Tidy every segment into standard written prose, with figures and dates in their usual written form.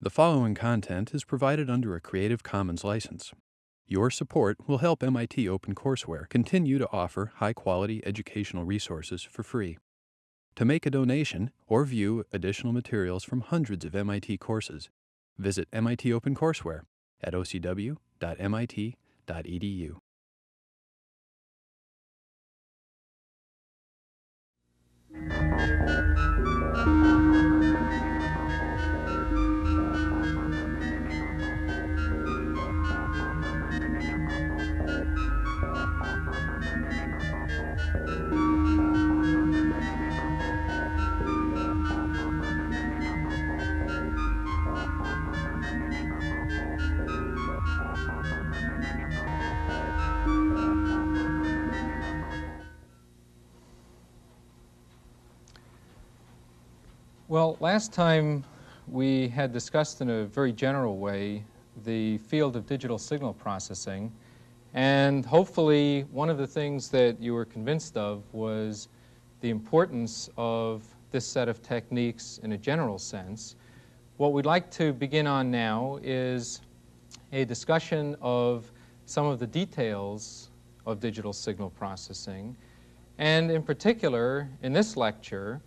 The following content is provided under a Creative Commons license. Your support will help MIT OpenCourseware continue to offer high-quality educational resources for free. To make a donation or view additional materials from hundreds of MIT courses, visit MIT OpenCourseware at ocw.mit.edu. Well, last time we had discussed in a very general way the field of digital signal processing, and hopefully one of the things that you were convinced of was the importance of this set of techniques in a general sense. What we'd like to begin on now is a discussion of some of the details of digital signal processing, and in particular, in this lecture,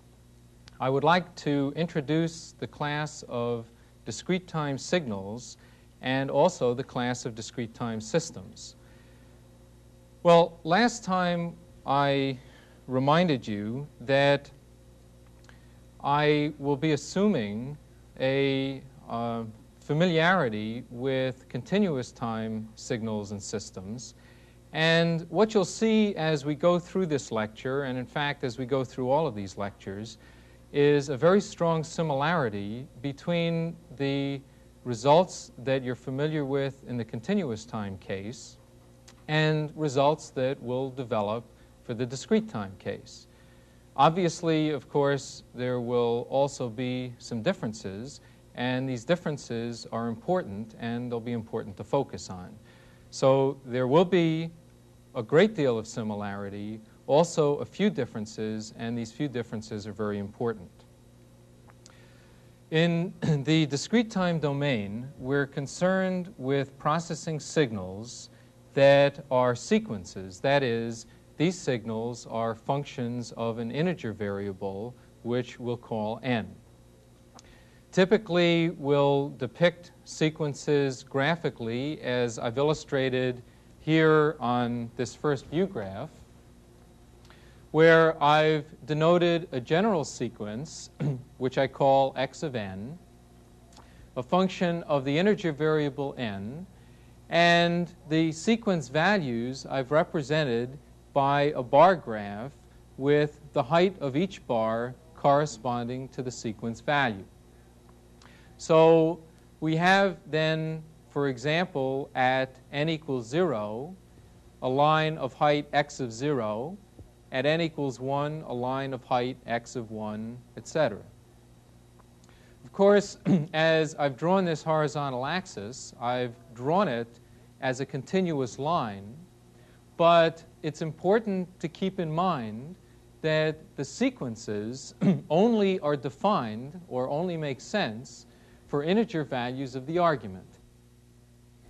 I would like to introduce the class of discrete time signals and also the class of discrete time systems. Well, last time I reminded you that I will be assuming a familiarity with continuous time signals and systems. And what you'll see as we go through this lecture, and in fact as we go through all of these lectures, is a very strong similarity between the results that you're familiar with in the continuous time case and results that will develop for the discrete time case. Obviously, of course, there will also be some differences, and these differences are important, and they'll be important to focus on. So there will be a great deal of similarity, also a few differences, and these few differences are very important. In the discrete time domain, we're concerned with processing signals that are sequences. That is, these signals are functions of an integer variable, which we'll call n. Typically, we'll depict sequences graphically, as I've illustrated here on this first view graph, where I've denoted a general sequence, which I call x of n, a function of the integer variable n, and the sequence values I've represented by a bar graph with the height of each bar corresponding to the sequence value. So we have then, for example, at n equals 0, a line of height x of 0, at n equals 1, a line of height x of 1, etc. Of course, as I've drawn this horizontal axis, I've drawn it as a continuous line, but it's important to keep in mind that the sequences only are defined or only make sense for integer values of the argument.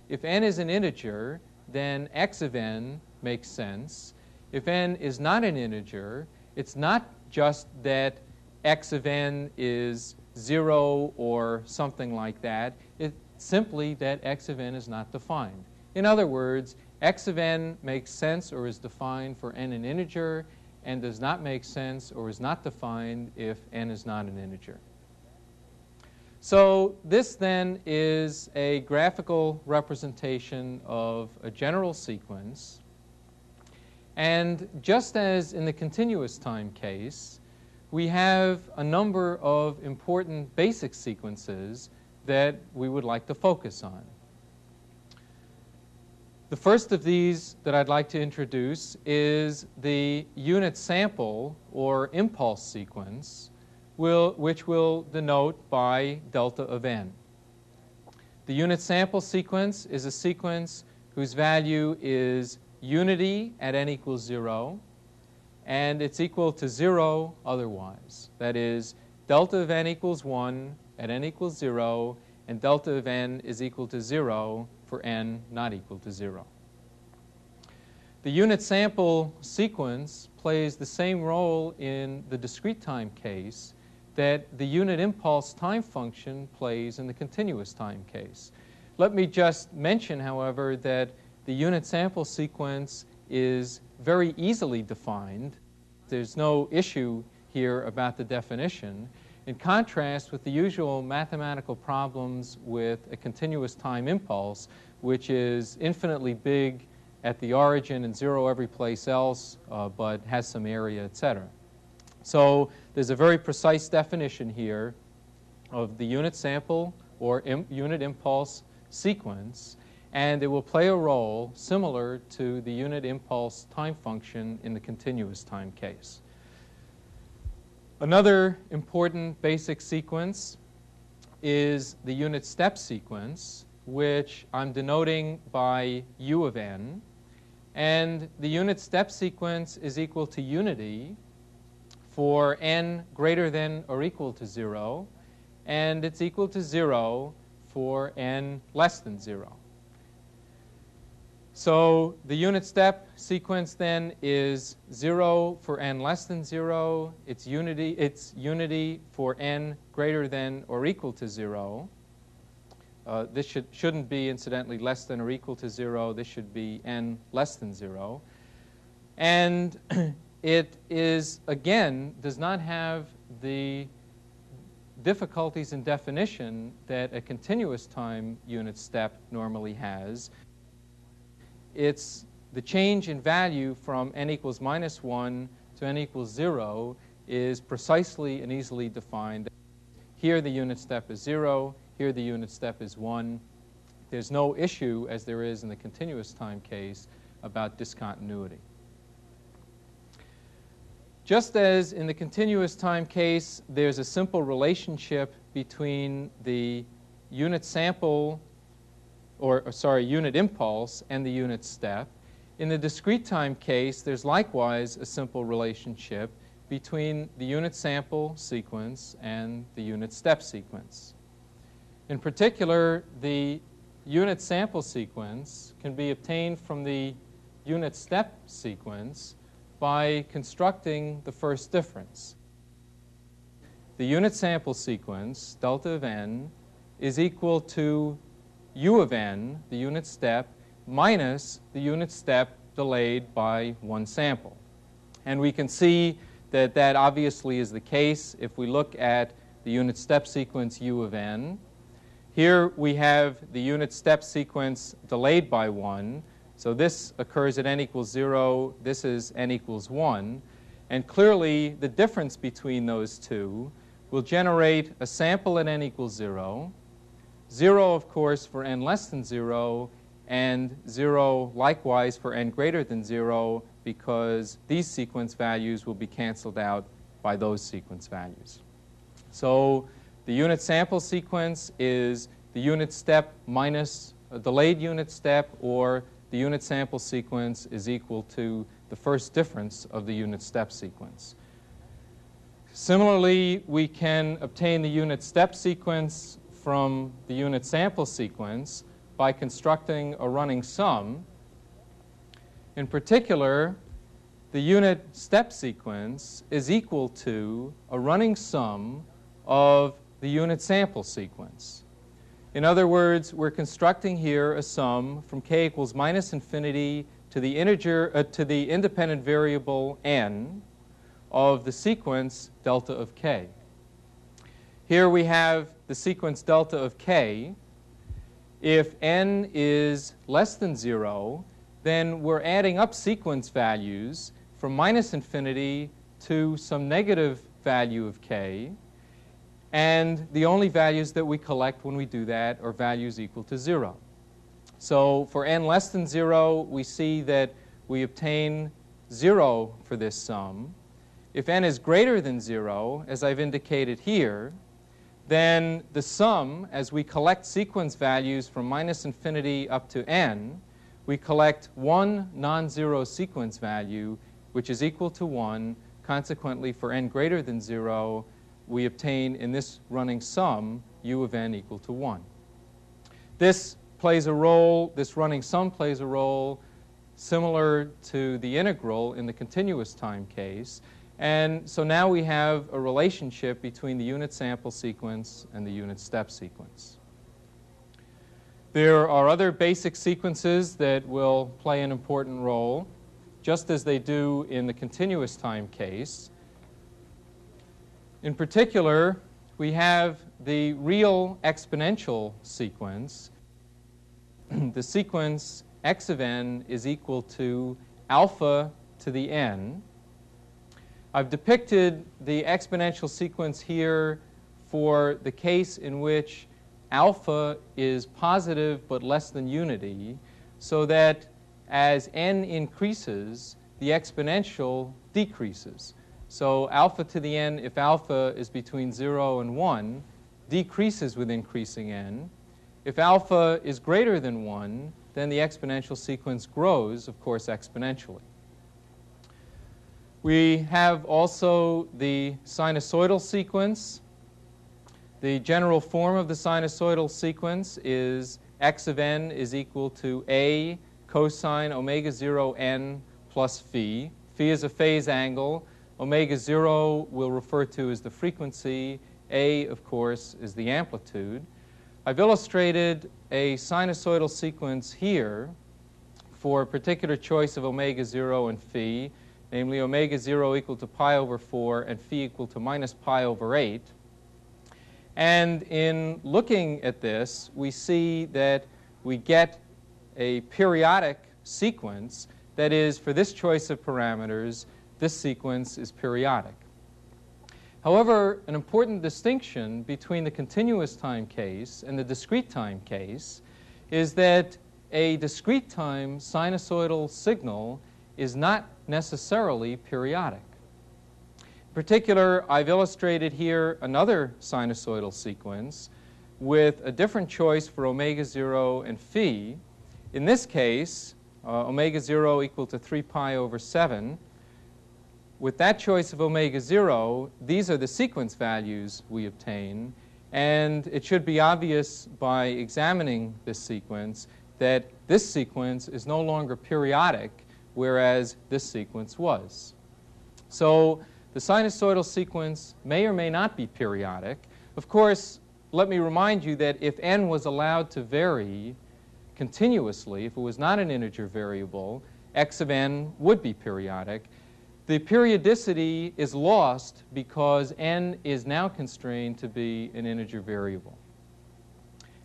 If n is an integer, then x of n makes sense. If n is not an integer, it's not just that x of n is 0 or something like that. It's simply that x of n is not defined. In other words, x of n makes sense or is defined for n an integer, and does not make sense or is not defined if n is not an integer. So this then is a graphical representation of a general sequence. And just as in the continuous time case, we have a number of important basic sequences that we would like to focus on. The first of these that I'd like to introduce is the unit sample or impulse sequence, which we'll denote by delta of n. The unit sample sequence is a sequence whose value is unity at n equals 0, and it's equal to 0 otherwise. That is, delta of n equals 1 at n equals 0, and delta of n is equal to 0 for n not equal to 0. The unit sample sequence plays the same role in the discrete time case that the unit impulse time function plays in the continuous time case. Let me just mention, however, that the unit sample sequence is very easily defined. There's no issue here about the definition, in contrast with the usual mathematical problems with a continuous time impulse, which is infinitely big at the origin and 0 every place else, but has some area, etc. So there's a very precise definition here of the unit sample or unit impulse sequence, and it will play a role similar to the unit impulse time function in the continuous time case. Another important basic sequence is the unit step sequence, which I'm denoting by U of n. And the unit step sequence is equal to unity for n greater than or equal to 0, and it's equal to 0 for n less than 0. So the unit step sequence then is 0 for n less than 0. It's unity for n greater than or equal to 0. This shouldn't be, incidentally, less than or equal to 0. This should be n less than 0. And it is, again, does not have the difficulties in definition that a continuous time unit step normally has. It's the change in value from n equals minus 1 to n equals 0 is precisely and easily defined. Here the unit step is 0. Here the unit step is 1. There's no issue, as there is in the continuous time case, about discontinuity. Just as in the continuous time case, there's a simple relationship between the unit sample, unit impulse and the unit step. In the discrete time case, there's likewise a simple relationship between the unit sample sequence and the unit step sequence. In particular, the unit sample sequence can be obtained from the unit step sequence by constructing the first difference. The unit sample sequence, delta of n, is equal to U of n, the unit step, minus the unit step delayed by one sample. And we can see that that obviously is the case if we look at the unit step sequence U of n. Here we have the unit step sequence delayed by 1. So this occurs at n equals 0. This is n equals 1. And clearly, the difference between those two will generate a sample at n equals 0, 0, of course, for n less than 0, and 0 likewise for n greater than 0, because these sequence values will be canceled out by those sequence values. So the unit sample sequence is the unit step minus a delayed unit step, or the unit sample sequence is equal to the first difference of the unit step sequence. Similarly, we can obtain the unit step sequence from the unit sample sequence by constructing a running sum. In particular, the unit step sequence is equal to a running sum of the unit sample sequence. In other words, we're constructing here a sum from k equals minus infinity to the independent variable n of the sequence delta of k. Here we have the sequence delta of k. If n is less than 0, then we're adding up sequence values from minus infinity to some negative value of k. And the only values that we collect when we do that are values equal to 0. So for n less than 0, we see that we obtain 0 for this sum. If n is greater than 0, as I've indicated here, then the sum, as we collect sequence values from minus infinity up to n, we collect one non-zero sequence value, which is equal to 1. Consequently, for n greater than 0, we obtain in this running sum U of n equal to 1. This plays a role, this running sum plays a role similar to the integral in the continuous time case. And so now we have a relationship between the unit sample sequence and the unit step sequence. There are other basic sequences that will play an important role, just as they do in the continuous time case. In particular, we have the real exponential sequence. The sequence x of n is equal to alpha to the n. I've depicted the exponential sequence here for the case in which alpha is positive but less than unity, so that as n increases, the exponential decreases. So alpha to the n, if alpha is between 0 and 1, decreases with increasing n. If alpha is greater than 1, then the exponential sequence grows, of course, exponentially. We have also the sinusoidal sequence. The general form of the sinusoidal sequence is x of n is equal to a cosine omega 0 n plus phi. Phi is a phase angle. Omega 0 we'll refer to as the frequency. A, of course, is the amplitude. I've illustrated a sinusoidal sequence here for a particular choice of omega 0 and phi, namely omega 0 equal to pi over 4 and phi equal to minus pi over 8. And in looking at this, we see that we get a periodic sequence. That is, for this choice of parameters, this sequence is periodic. However, an important distinction between the continuous time case and the discrete time case is that a discrete time sinusoidal signal is not necessarily periodic. In particular, I've illustrated here another sinusoidal sequence with a different choice for omega 0 and phi. In this case, omega 0 equal to 3 pi over 7. With that choice of omega 0, these are the sequence values we obtain. And it should be obvious by examining this sequence that this sequence is no longer periodic, whereas this sequence was. So the sinusoidal sequence may or may not be periodic. Of course, let me remind you that if n was allowed to vary continuously, if it was not an integer variable, x of n would be periodic. The periodicity is lost because n is now constrained to be an integer variable.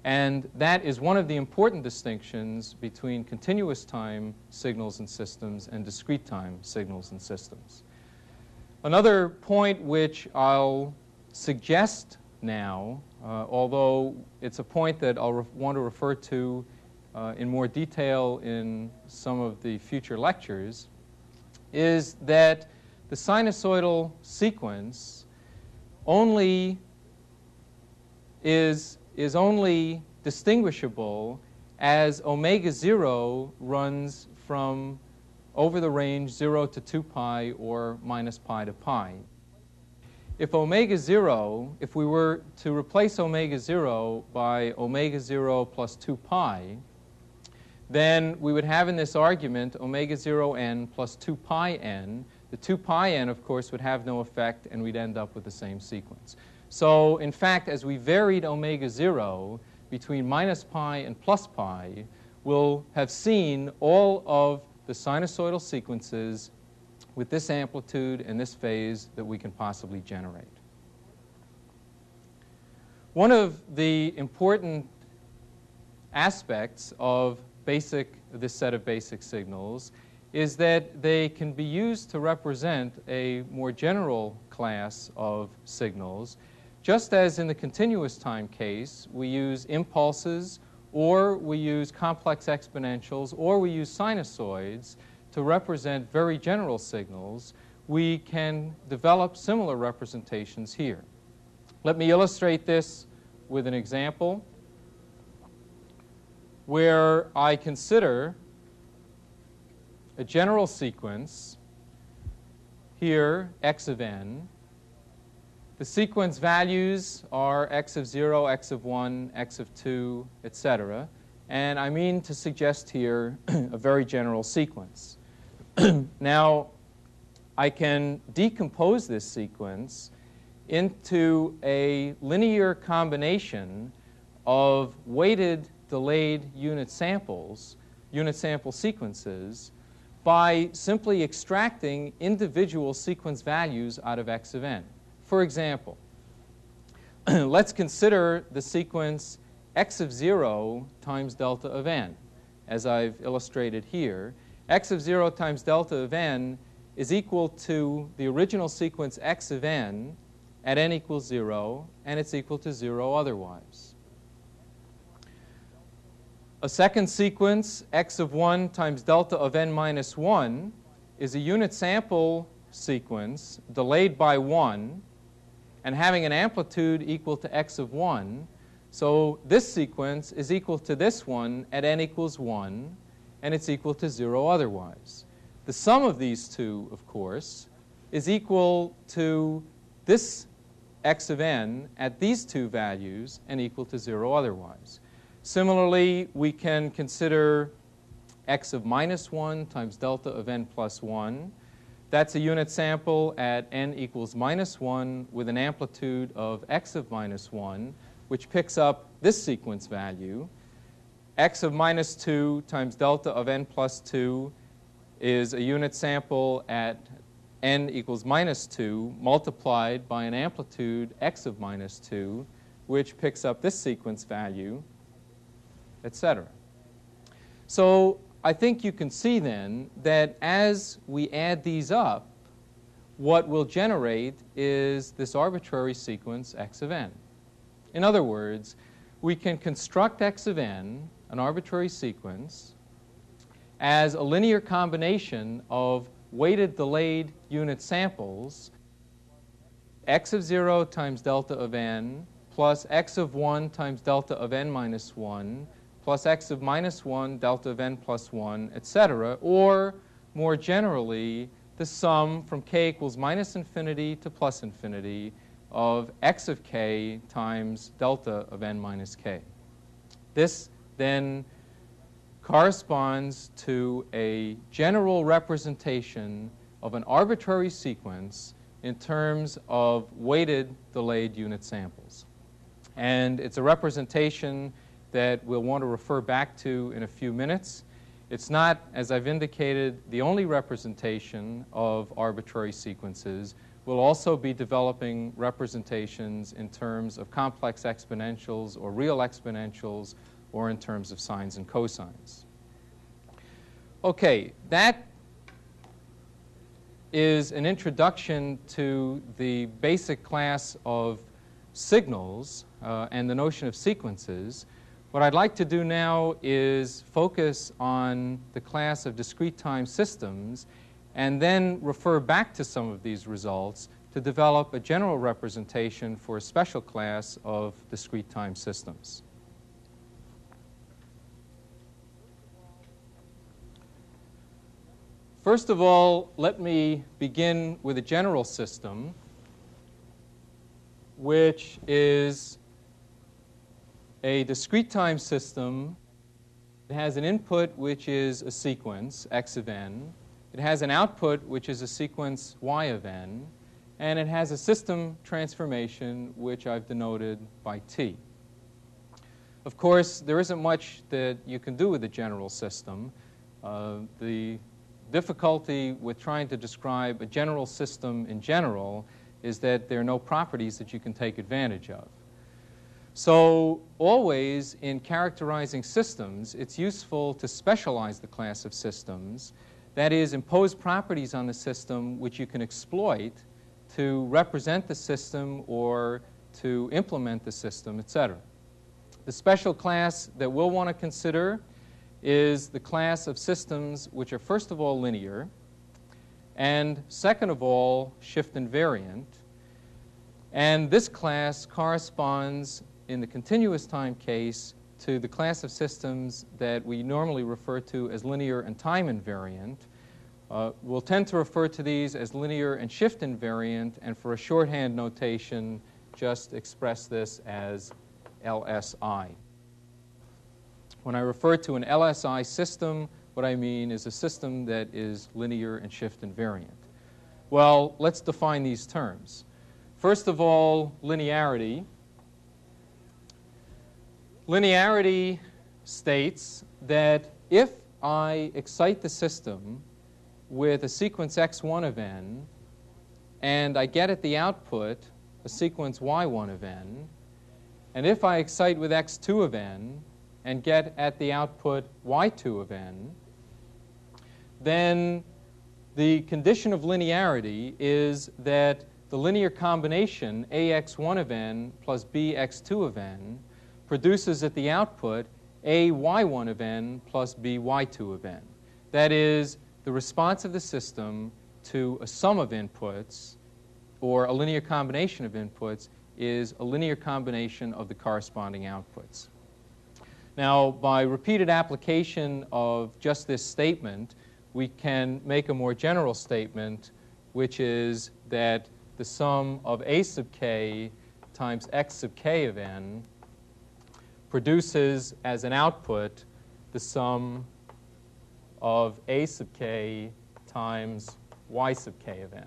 And that is one of the important distinctions between continuous time signals and systems and discrete time signals and systems. Another point which I'll suggest now, although it's a point that I'll want to refer to in more detail in some of the future lectures, is that the sinusoidal sequence is only distinguishable as omega 0 runs from over the range 0 to 2 pi or minus pi to pi. If omega 0, if we were to replace omega 0 by omega 0 plus 2 pi, then we would have in this argument omega 0 n plus 2 pi n. The 2 pi n, of course, would have no effect, and we'd end up with the same sequence. So, in fact, as we varied omega 0 between minus pi and plus pi, we'll have seen all of the sinusoidal sequences with this amplitude and this phase that we can possibly generate. One of the important aspects of this set of basic signals is that they can be used to represent a more general class of signals. Just as in the continuous time case, we use impulses, or we use complex exponentials, or we use sinusoids to represent very general signals, we can develop similar representations here. Let me illustrate this with an example where I consider a general sequence, here x of n, The sequence values are x of 0, x of 1, x of 2, etc. And I mean to suggest here a very general sequence. Now, I can decompose this sequence into a linear combination of weighted delayed unit samples, unit sample sequences, by simply extracting individual sequence values out of x of n. For example, let's consider the sequence x of 0 times delta of n, as I've illustrated here. X of 0 times delta of n is equal to the original sequence x of n at n equals 0, and it's equal to 0 otherwise. A second sequence, x of 1 times delta of n minus 1, is a unit sample sequence delayed by 1 and having an amplitude equal to x of 1. So this sequence is equal to this one at n equals 1, and it's equal to 0 otherwise. The sum of these two, of course, is equal to this x of n at these two values and equal to 0 otherwise. Similarly, we can consider x of minus 1 times delta of n plus 1. That's a unit sample at n equals minus 1 with an amplitude of x of minus 1, which picks up this sequence value. X of minus 2 times delta of n plus 2 is a unit sample at n equals minus 2 multiplied by an amplitude x of minus 2, which picks up this sequence value, etc. So I think you can see then that as we add these up, what we'll generate is this arbitrary sequence x of n. In other words, we can construct x of n, an arbitrary sequence, as a linear combination of weighted delayed unit samples, x of 0 times delta of n plus x of 1 times delta of n minus 1 plus x of minus 1 delta of n plus 1, etc., or more generally, the sum from k equals minus infinity to plus infinity of x of k times delta of n minus k. This then corresponds to a general representation of an arbitrary sequence in terms of weighted delayed unit samples. And it's a representation that we'll want to refer back to in a few minutes. It's not, as I've indicated, the only representation of arbitrary sequences. We'll also be developing representations in terms of complex exponentials or real exponentials or in terms of sines and cosines. Okay, that is an introduction to the basic class of signals and the notion of sequences. What I'd like to do now is focus on the class of discrete time systems and then refer back to some of these results to develop a general representation for a special class of discrete time systems. First of all, let me begin with a general system, which is a discrete time system. It has an input, which is a sequence, x of n. It has an output, which is a sequence, y of n. And it has a system transformation, which I've denoted by t. Of course, there isn't much that you can do with a general system. The difficulty with trying to describe a general system in general is that there are no properties that you can take advantage of. So always in characterizing systems, it's useful to specialize the class of systems. That is, impose properties on the system which you can exploit to represent the system or to implement the system, etc. The special class that we'll want to consider is the class of systems which are first of all linear and second of all shift invariant. And this class corresponds in the continuous time case to the class of systems that we normally refer to as linear and time invariant, We'll tend to refer to these as linear and shift invariant, and for a shorthand notation, just express this as LSI. When I refer to an LSI system, what I mean is a system that is linear and shift invariant. Well, let's define these terms. First of all, linearity. Linearity states that if I excite the system with a sequence x1 of n, and I get at the output a sequence y1 of n, and if I excite with x2 of n and get at the output y2 of n, then the condition of linearity is that the linear combination ax1 of n plus bx2 of n produces at the output ay1 of n plus by2 of n. That is, the response of the system to a sum of inputs, or a linear combination of inputs, is a linear combination of the corresponding outputs. Now, by repeated application of just this statement, we can make a more general statement, which is that the sum of a sub k times x sub k of n produces as an output the sum of a sub k times y sub k of n.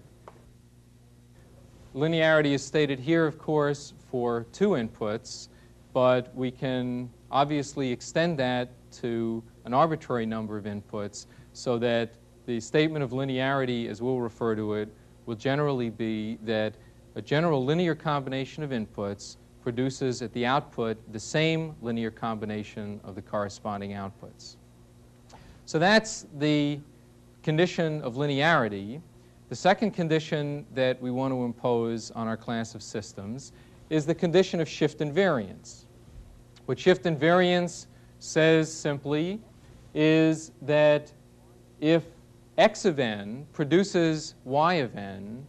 Linearity is stated here, of course, for two inputs, but we can obviously extend that to an arbitrary number of inputs so that the statement of linearity, as we'll refer to it, will generally be that a general linear combination of inputs produces at the output the same linear combination of the corresponding outputs. So that's the condition of linearity. The second condition that we want to impose on our class of systems is the condition of shift invariance. What shift invariance says simply is that if x of n produces y of n,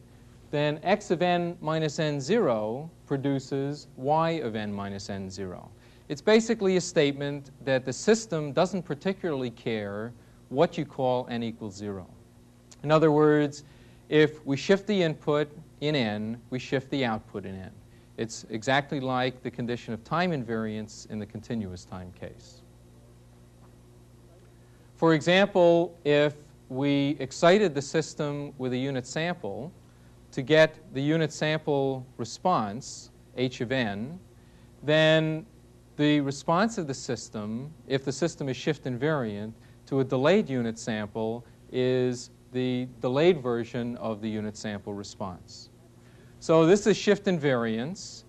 then x of n minus n0 produces y of n minus n0. It's basically a statement that the system doesn't particularly care what you call n equals 0. In other words, if we shift the input in n, we shift the output in n. It's exactly like the condition of time invariance in the continuous time case. For example, if we excited the system with a unit sample to get the unit sample response, h of n, then the response of the system, if the system is shift invariant, to a delayed unit sample is the delayed version of the unit sample response. So this is shift invariance.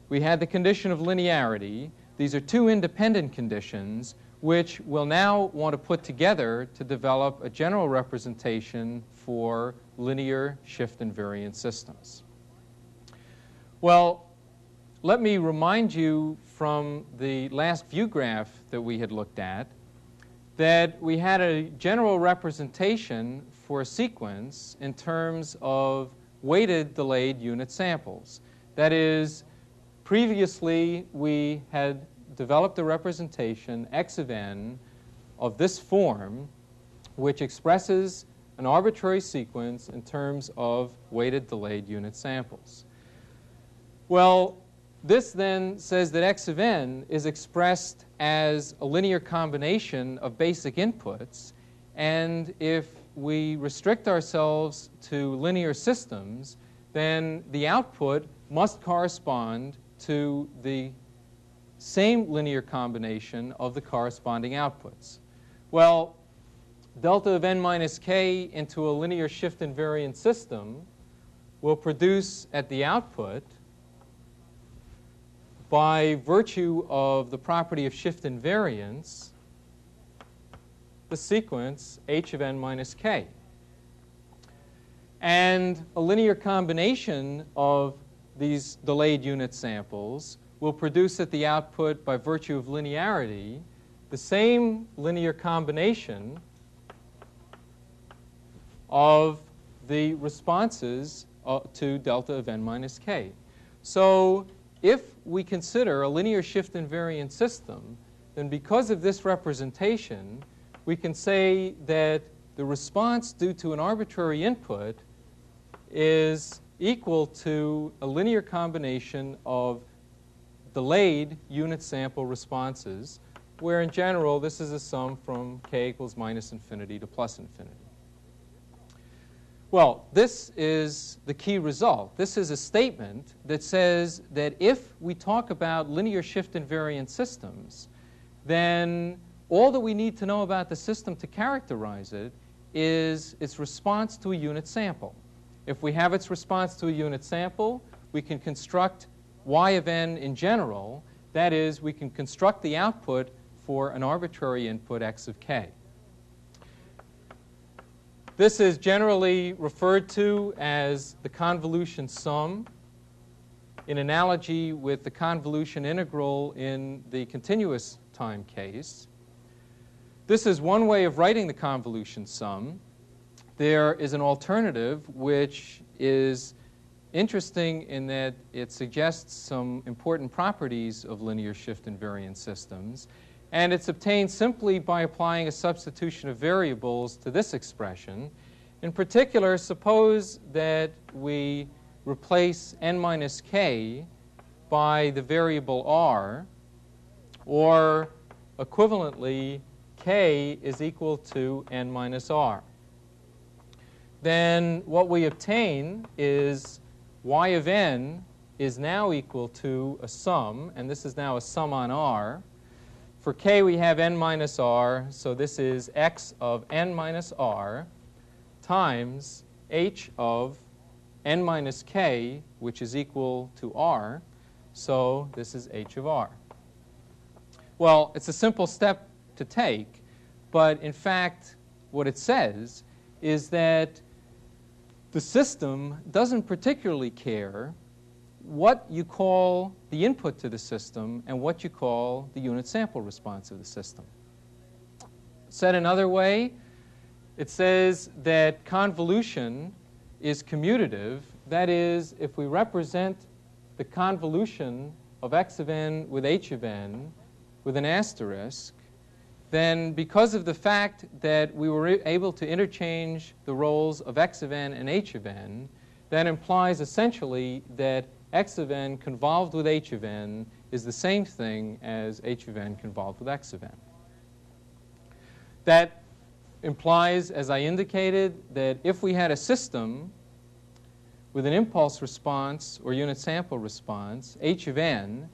We had the condition of linearity. These are two independent conditions which we'll now want to put together to develop a general representation for linear shift invariant systems. Well, let me remind you from the last view graph that we had looked at that we had a general representation for a sequence in terms of weighted delayed unit samples. That is, previously we had developed a representation, x of n, of this form, which expresses an arbitrary sequence in terms of weighted delayed unit samples. Well, this then says that x of n is expressed as a linear combination of basic inputs, and if we restrict ourselves to linear systems, then the output must correspond to the same linear combination of the corresponding outputs. Well, delta of n minus k into a linear shift invariant system will produce at the output, by virtue of the property of shift invariance, the sequence h of n minus k. And a linear combination of these delayed unit samples will produce at the output, by virtue of linearity, the same linear combination of the responses to delta of n minus k. So if we consider a linear shift invariant system, then because of this representation, we can say that the response due to an arbitrary input is equal to a linear combination of delayed unit sample responses, where in general this is a sum from k equals minus infinity to plus infinity. Well, this is the key result. This is a statement that says that if we talk about linear shift invariant systems, then all that we need to know about the system to characterize it is its response to a unit sample. If we have its response to a unit sample, we can construct y of n in general. That is, we can construct the output for an arbitrary input x of k. This is generally referred to as the convolution sum, in analogy with the convolution integral in the continuous time case. This is one way of writing the convolution sum. There is an alternative which is interesting in that it suggests some important properties of linear shift invariant systems, and it's obtained simply by applying a substitution of variables to this expression. In particular, suppose that we replace n minus k by the variable r, or equivalently, k is equal to n minus r. Then what we obtain is y of n is now equal to a sum, and this is now a sum on r. For k, we have n minus r, so this is x of n minus r times h of n minus k, which is equal to r, so this is h of r. Well, it's a simple step to take, but in fact, what it says is that the system doesn't particularly care what you call the input to the system and what you call the unit sample response of the system. Said another way, it says that convolution is commutative. That is, if we represent the convolution of x of n with h of n with an asterisk, then because of the fact that we were able to interchange the roles of x of n and h of n, that implies essentially that x of n convolved with h of n is the same thing as h of n convolved with x of n. That implies, as I indicated, that if we had a system with an impulse response or unit sample response, h of n,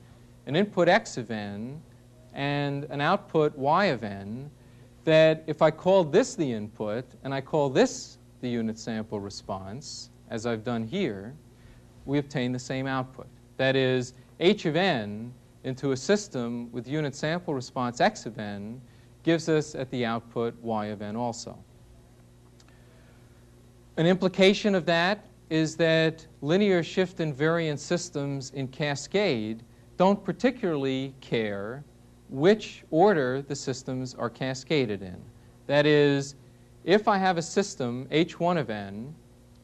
an input x of n, and an output y of n, that if I called this the input and I call this the unit sample response, as I've done here, we obtain the same output. That is, h of n into a system with unit sample response x of n gives us at the output y of n also. An implication of that is that linear shift invariant systems in cascade don't particularly care which order the systems are cascaded in. That is, if I have a system h1 of n,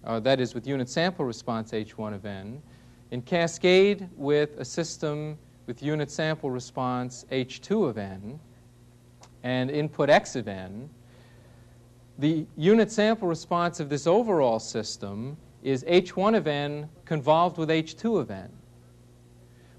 that is with unit sample response h1 of n, in cascade with a system with unit sample response h2 of n, and input x of n, the unit sample response of this overall system is h1 of n convolved with h2 of n.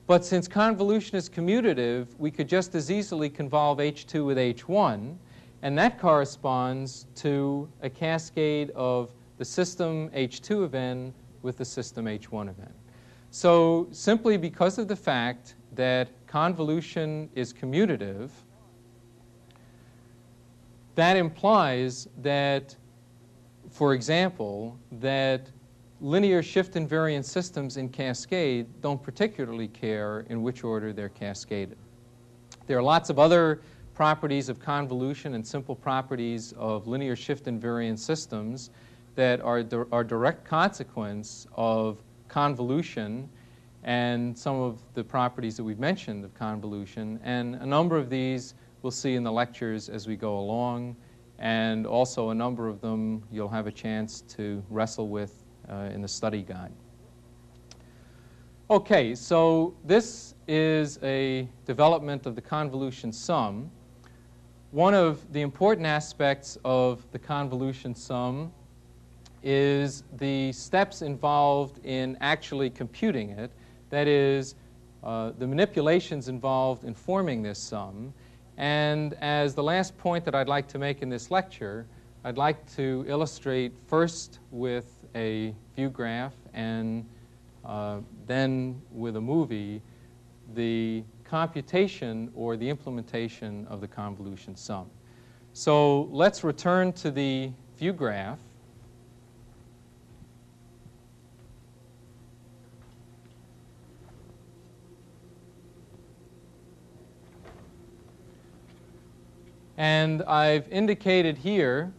But since convolution is commutative, we could just as easily convolve h2 with h1, and that corresponds to a cascade of the system h2 of n with the system h1 of n. So simply because of the fact that convolution is commutative, that implies that, for example, that linear shift invariant systems in cascade don't particularly care in which order they're cascaded. There are lots of other properties of convolution and simple properties of linear shift invariant systems that are direct consequence of convolution and some of the properties that we've mentioned of convolution. And a number of these we'll see in the lectures as we go along, and also a number of them you'll have a chance to wrestle with in the study guide. Okay, so this is a development of the convolution sum. one of the important aspects of the convolution sum is the steps involved in actually computing it. That is, the manipulations involved in forming this sum. And as the last point that I'd like to make in this lecture, I'd like to illustrate first with a view graph and then with a movie the computation or the implementation of the convolution sum. So let's return to the view graph. And I've indicated here,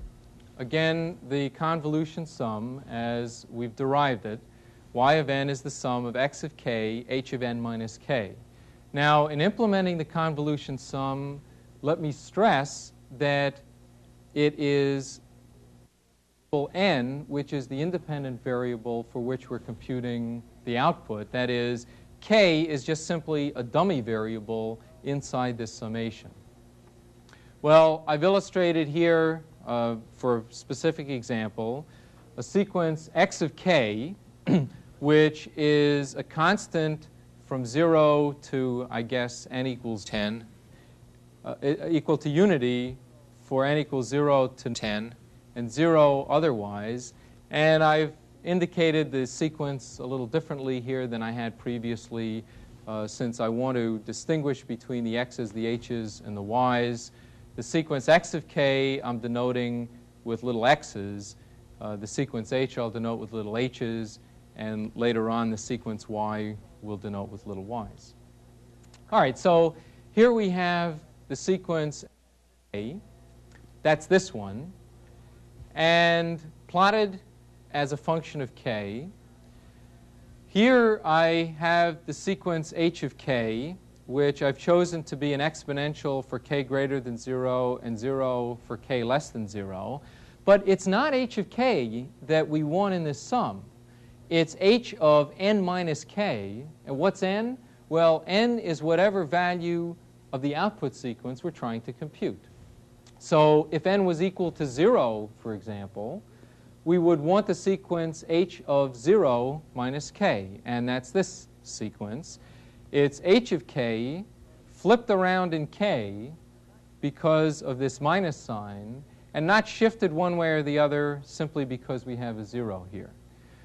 again, the convolution sum as we've derived it. Y of n is the sum of x of k, h of n minus k. Now, in implementing the convolution sum, let me stress that it is n, which is the independent variable for which we're computing the output. That is, k is just simply a dummy variable inside this summation. Well, I've illustrated here, for a specific example, a sequence x of k, which is a constant from 0 to, I guess, n equals 10, equal to unity for n equals 0 to 10, and 0 otherwise. And I've indicated the sequence a little differently here than I had previously, since I want to distinguish between the x's, the h's, and the y's. The sequence x of k I'm denoting with little x's. The sequence h I'll denote with little h's. And later on, the sequence y will denote with little y's. All right, so here we have the sequence A. That's this one. And plotted as a function of k. Here I have the sequence h of k, which I've chosen to be an exponential for k greater than 0 and 0 for k less than 0. But it's not h of k that we want in this sum. It's h of n minus k. And what's n? Well, n is whatever value of the output sequence we're trying to compute. So if n was equal to 0, for example, we would want the sequence h of 0 minus k. And that's this sequence. It's h of k flipped around in k because of this minus sign, and not shifted one way or the other simply because we have a 0 here.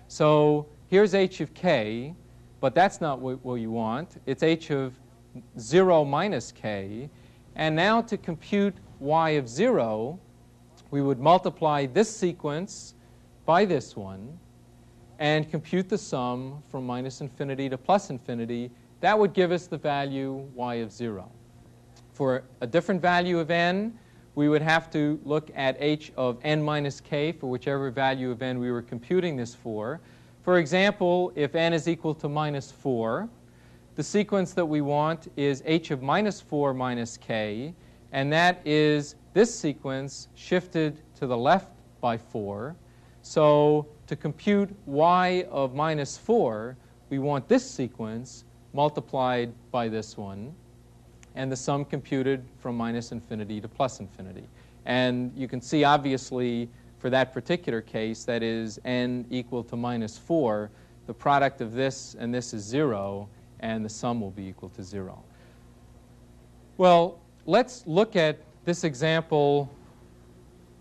So here's h of k, but that's not what you want. It's h of 0 minus k. And now to compute y of 0, we would multiply this sequence by this one and compute the sum from minus infinity to plus infinity. That would give us the value y of 0. For a different value of n, we would have to look at h of n minus k for whichever value of n we were computing this for. For example, if n is equal to minus 4, the sequence that we want is h of minus 4 minus k, and that is this sequence shifted to the left by 4. So to compute y of minus 4, we want this sequence multiplied by this one, and the sum computed from minus infinity to plus infinity. And you can see, obviously, for that particular case, that is n equal to minus 4, the product of this and this is 0, and the sum will be equal to 0. Well, let's look at this example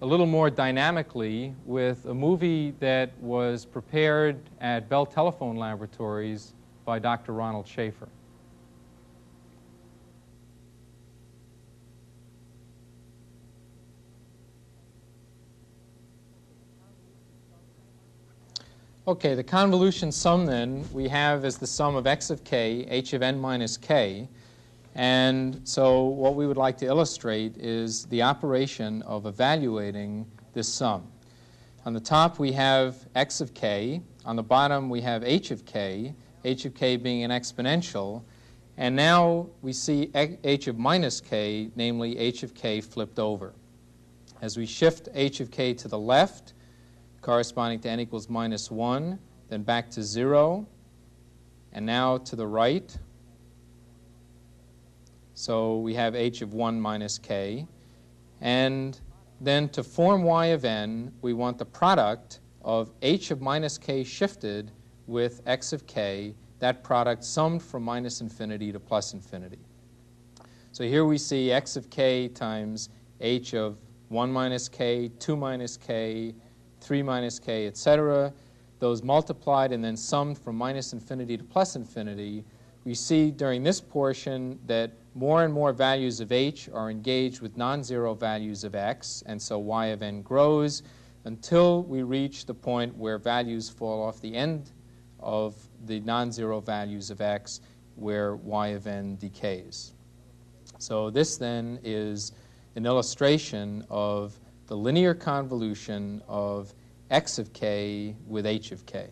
a little more dynamically with a movie that was prepared at Bell Telephone Laboratories by Dr. Ronald Schaefer. Okay, the convolution sum then we have as the sum of x of k, h of n minus k. And so what we would like to illustrate is the operation of evaluating this sum. On the top we have x of k. On the bottom we have h of k being an exponential. And now we see h of minus k, namely h of k flipped over. As we shift h of k to the left, corresponding to n equals minus 1, then back to 0, and now to the right. So we have h of 1 minus k. And then to form y of n, we want the product of h of minus k shifted with x of k, that product summed from minus infinity to plus infinity. So here we see x of k times h of 1 minus k, 2 minus k, 3 minus k, etc. Those multiplied and then summed from minus infinity to plus infinity. We see during this portion that more and more values of h are engaged with non-zero values of x, and so y of n grows until we reach the point where values fall off the end of the non-zero values of x, where y of n decays. So this then is an illustration of the linear convolution of x of k with h of k.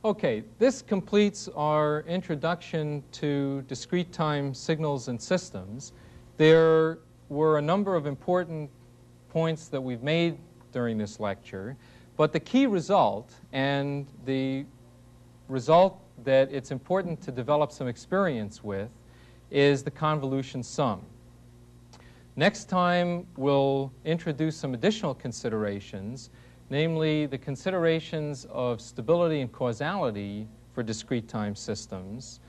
Okay, this completes our introduction to discrete time signals and systems. There were a number of important points that we've made during this lecture, but the key result, and the result that it's important to develop some experience with, is the convolution sum. Next time, we'll introduce some additional considerations, namely the considerations of stability and causality for discrete time systems.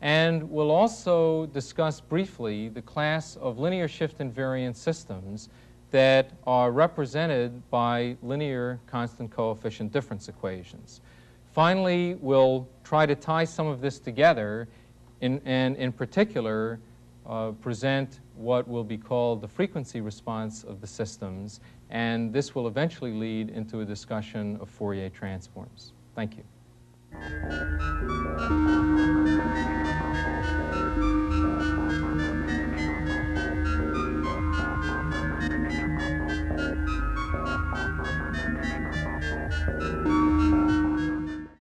And we'll also discuss briefly the class of linear shift invariant systems that are represented by linear constant coefficient difference equations. Finally, we'll try to tie some of this together and in particular present what will be called the frequency response of the systems, and this will eventually lead into a discussion of Fourier transforms. Thank you.